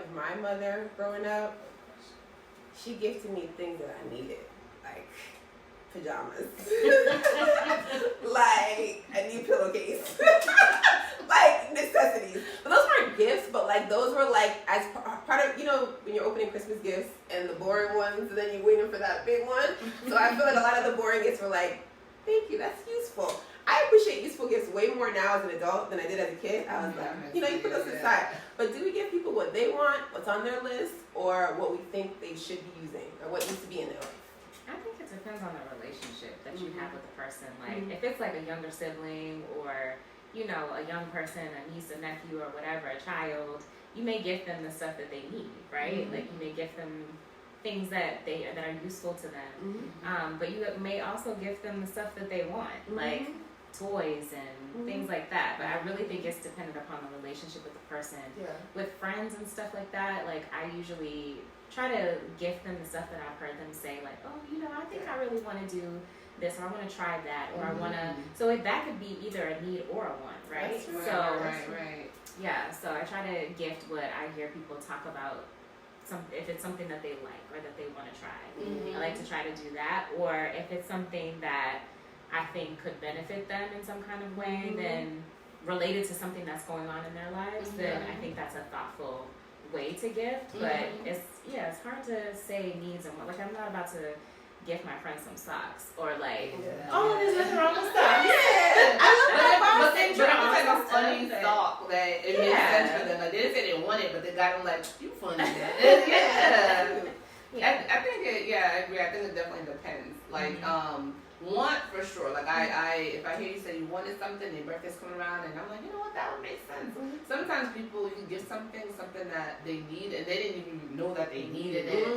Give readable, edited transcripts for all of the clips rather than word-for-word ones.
of my mother growing up, she gifted me things that I needed, like pajamas, like a new pillowcase, like necessities. But those weren't gifts, but like those were like as part of, you know, when you're opening Christmas gifts and the boring ones, and then you're waiting for that big one. So I feel like a lot of the boring gifts were like, thank you, that's useful. I appreciate useful gifts way more now as an adult than I did as a kid. I was like, you know, you put those aside. But do we give people what they want, what's on their list, or what we think they should be using, or what needs to be in their life? I think it depends on the relationship that you have with the person. Like, if it's like a younger sibling or, you know, a young person, a niece, a nephew, or whatever, a child, you may gift them the stuff that they need, right? Like, you may gift them things that are useful to them. But you may also gift them the stuff that they want, like toys and things like that. But I really think it's dependent upon the relationship with the person. With friends and stuff like that, like I usually try to gift them the stuff that I've heard them say, like, oh, you know, I think I really want to do this, or I want to try that, or I want to. So that could be either a need or a want, right? Right. Yeah. So I try to gift what I hear people talk about. If it's something that they like or that they want to try, I like to try to do that. Or if it's something that I think could benefit them in some kind of way, then related to something that's going on in their lives, then I think that's a thoughtful way to gift. But it's hard to say needs and what. Like, I'm not about to gift my friend some socks or like, oh, there's nothing wrong with socks. I love that. But then it's like a funny sock that it makes sense for them. Like, they didn't say they want it, but they got them like, you funny. I think I agree. I think it definitely depends. Like, want for sure. Like if I hear you say you wanted something, your birthday's coming around, and I'm like, you know what, that would make sense. Sometimes people, you can give something that they need, and they didn't even know that they needed it.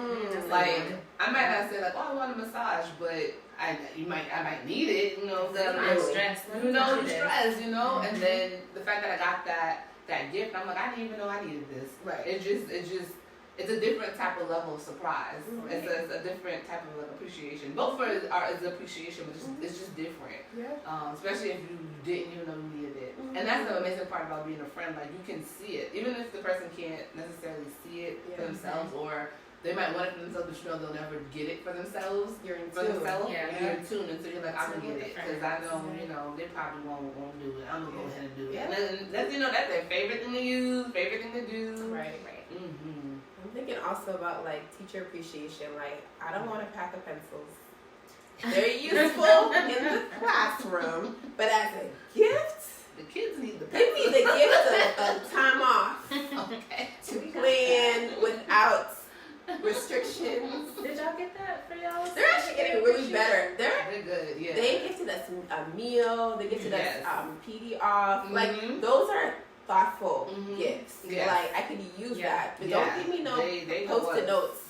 Like, I might not say like, oh, I want a massage, but I might need it. You know, I'm stressed. You know, you're stressed. You know, and then the fact that I got that gift, I'm like, I didn't even know I needed this. Right. It's a different type of level of surprise. It's a different type of appreciation. Both for it's appreciation, but it's just different. Especially if you didn't even know you needed it. And that's the amazing part about being a friend. Like, you can see it, even if the person can't necessarily see it for themselves, or they might want it for themselves, but you know they'll never get it for themselves. You're in tune. You're in tune, and so you're like, I'm gonna get it because I know they probably won't do it. I'm gonna go ahead and do it. And that's that's their favorite thing to use, favorite thing to do. Right. I'm thinking also about like teacher appreciation. Like, I don't want a pack of pencils. They're useful in the classroom, but as a gift, the kids need the pencils. You need the gift of time off to plan without restrictions. Did y'all get that for y'all? They're actually getting really better. They're good. Yeah. They gifted us a meal. They gifted us PD off. Like, those are thoughtful gifts. Like, I could use that, but don't give me no post-it notes.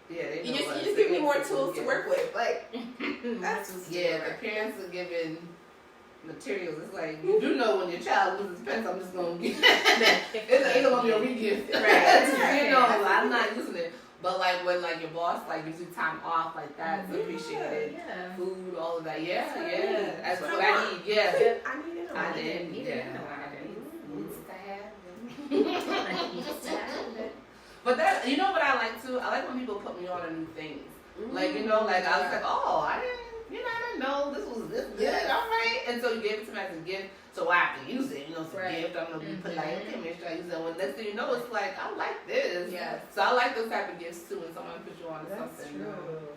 You just give me more tools to work with. Like, that's just the parents are giving materials. It's like, you do know when your child loses pens, I'm just gonna give it's ain't gonna be a re-gift. Right. You know, I'm not using it. But like when like your boss like gives you time off, like that's appreciated. Food, all of that. That's what I need. I need it. But that, you know what I like too? I like when people put me on to new things. Like, you know, like I was like, oh, I didn't know this was this good. All right. And so you gave it to me as a gift, so I have to use it. You know, it's a gift. I'm gonna be put like, okay, make sure I use that one. Next thing you know, it's like, I like this. So I like those type of gifts too when someone puts you on to something. True.